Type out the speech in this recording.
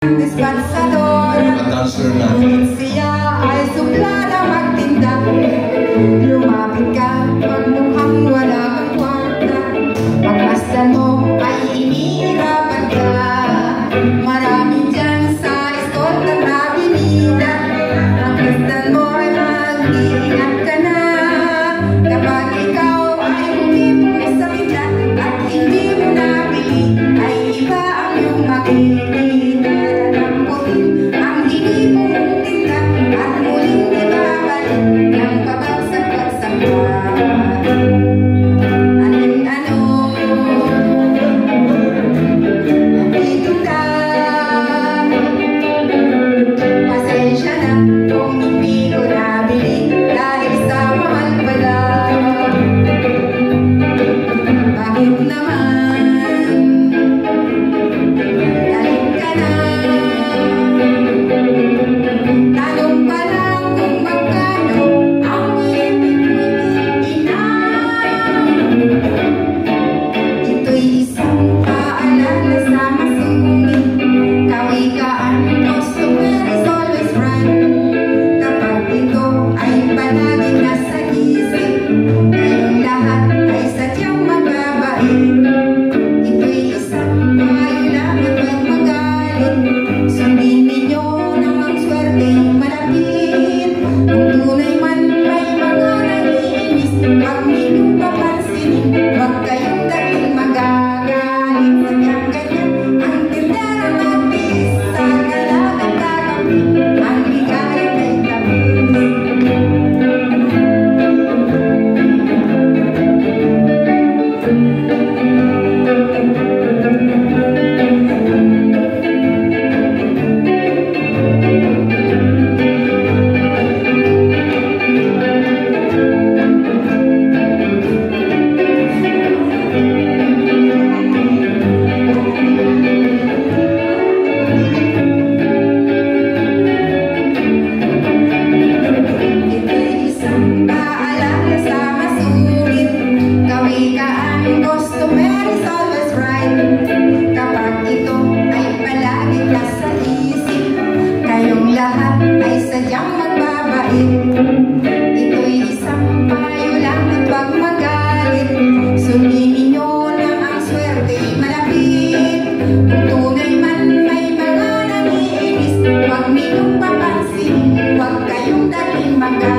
Dispensador, siya ay suplada magtinda. Lumapit ka, magmukhang wala kang kwarta. Pagmasdan mo ay inihirapan ka. Marami dyan sa escort ng avenida. Pagmasdan mo ay mag-iingat ka na. Kapag ikaw ay humipong sa bigla at hindi mo nabili, ay iba ang iyong makikita. Ito'y isang payo lang at wag magalit. Sundin ninyo na ang swerte'y malapit. Kung tunay man may mga nangiinis, wag ninyong papansin, wag kayong dating magalit.